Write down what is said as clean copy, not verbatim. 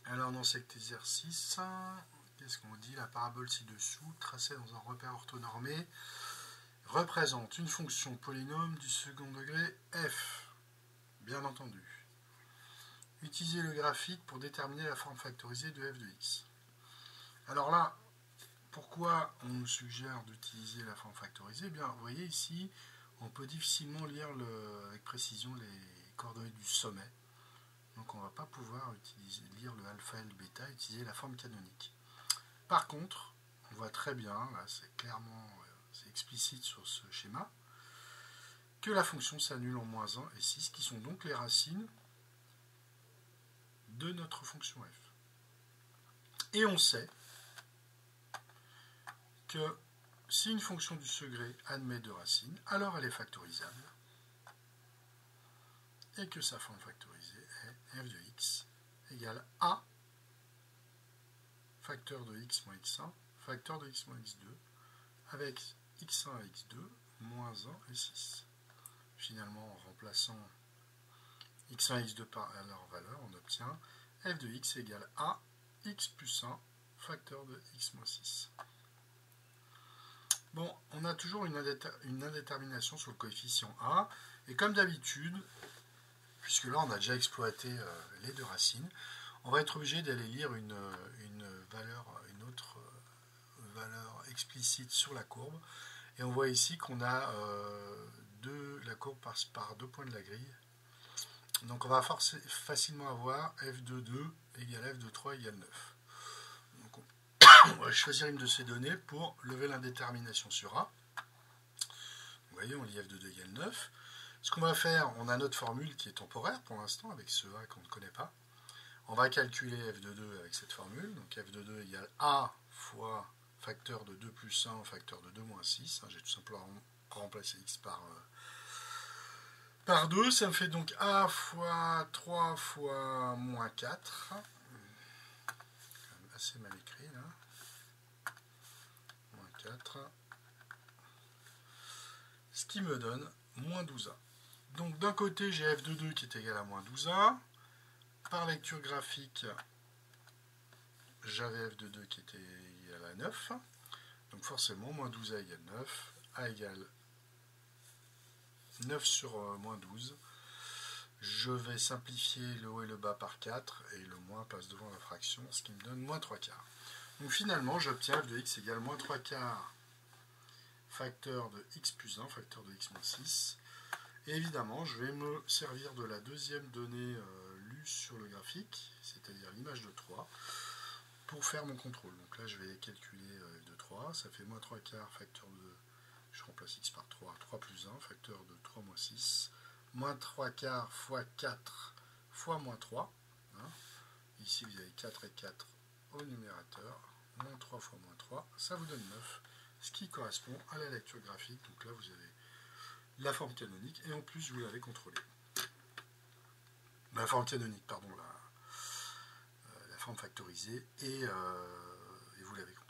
Alors dans cet exercice, qu'est-ce qu'on dit? La parabole ci-dessous, tracée dans un repère orthonormé, représente une fonction polynôme du second degré f, bien entendu. Utilisez le graphique pour déterminer la forme factorisée de f de x. Alors là, pourquoi on nous suggère d'utiliser la forme factorisée? Bien, vous voyez ici, on peut difficilement lire avec précision les coordonnées du sommet. Donc on ne va pas pouvoir lire le alpha et le bêta, utiliser la forme canonique. Par contre, on voit très bien, là c'est clairement, c'est explicite sur ce schéma, que la fonction s'annule en moins 1 et 6, qui sont donc les racines de notre fonction f. Et on sait que si une fonction du secret admet 2 racines, alors elle est factorisable, et que sa forme factorisée est f de x égale a facteur de x moins x1, facteur de x moins x2, avec x1 et x2, moins 1 et 6. Finalement, en remplaçant x1 et x2 par leur valeur, on obtient f de x égale a x plus 1, facteur de x moins 6. Bon, on a toujours une indétermination sur le coefficient a, et comme d'habitude, puisque là on a déjà exploité les 2 racines, on va être obligé d'aller lire une autre valeur explicite sur la courbe, et on voit ici qu'on a la courbe passe par 2 points de la grille, donc on va facilement avoir f de 2 égale f de 3 égale 9. Donc on va choisir une de ces données pour lever l'indétermination sur a. Vous voyez, on lit f de 2 égale 9. Ce qu'on va faire, on a notre formule qui est temporaire pour l'instant, avec ce a qu'on ne connaît pas. On va calculer f de 2 avec cette formule. Donc f de 2 égale a fois facteur de 2 plus 1 facteur de 2 moins 6. J'ai tout simplement remplacé x par 2. Ça me fait donc a fois 3 fois moins 4. Assez mal écrit là. Moins 4. Ce qui me donne moins 12a. Donc d'un côté, j'ai f de 2 qui est égal à moins 12a. Par lecture graphique, j'avais f de 2 qui était égal à 9. Donc forcément, moins 12a égale 9. A égale 9 sur moins 12. Je vais simplifier le haut et le bas par 4. Et le moins passe devant la fraction, ce qui me donne moins 3 quarts. Donc finalement, j'obtiens f de x égale moins 3 quarts facteur de x plus 1, facteur de x moins 6. Et évidemment, je vais me servir de la deuxième donnée lue sur le graphique, c'est-à-dire l'image de 3, pour faire mon contrôle. Donc là, je vais calculer f de 3, ça fait moins 3 quarts facteur de, je remplace x par 3, 3 plus 1, facteur de 3 moins 6, moins 3 quarts fois 4 fois moins 3. Hein. Ici, vous avez 4 et 4 au numérateur, moins 3 fois moins 3, ça vous donne 9, ce qui correspond à la lecture graphique. Donc là, vous avez la forme canonique, et en plus vous l'avez contrôlée. La forme canonique, pardon, la forme factorisée, et vous l'avez contrôlée.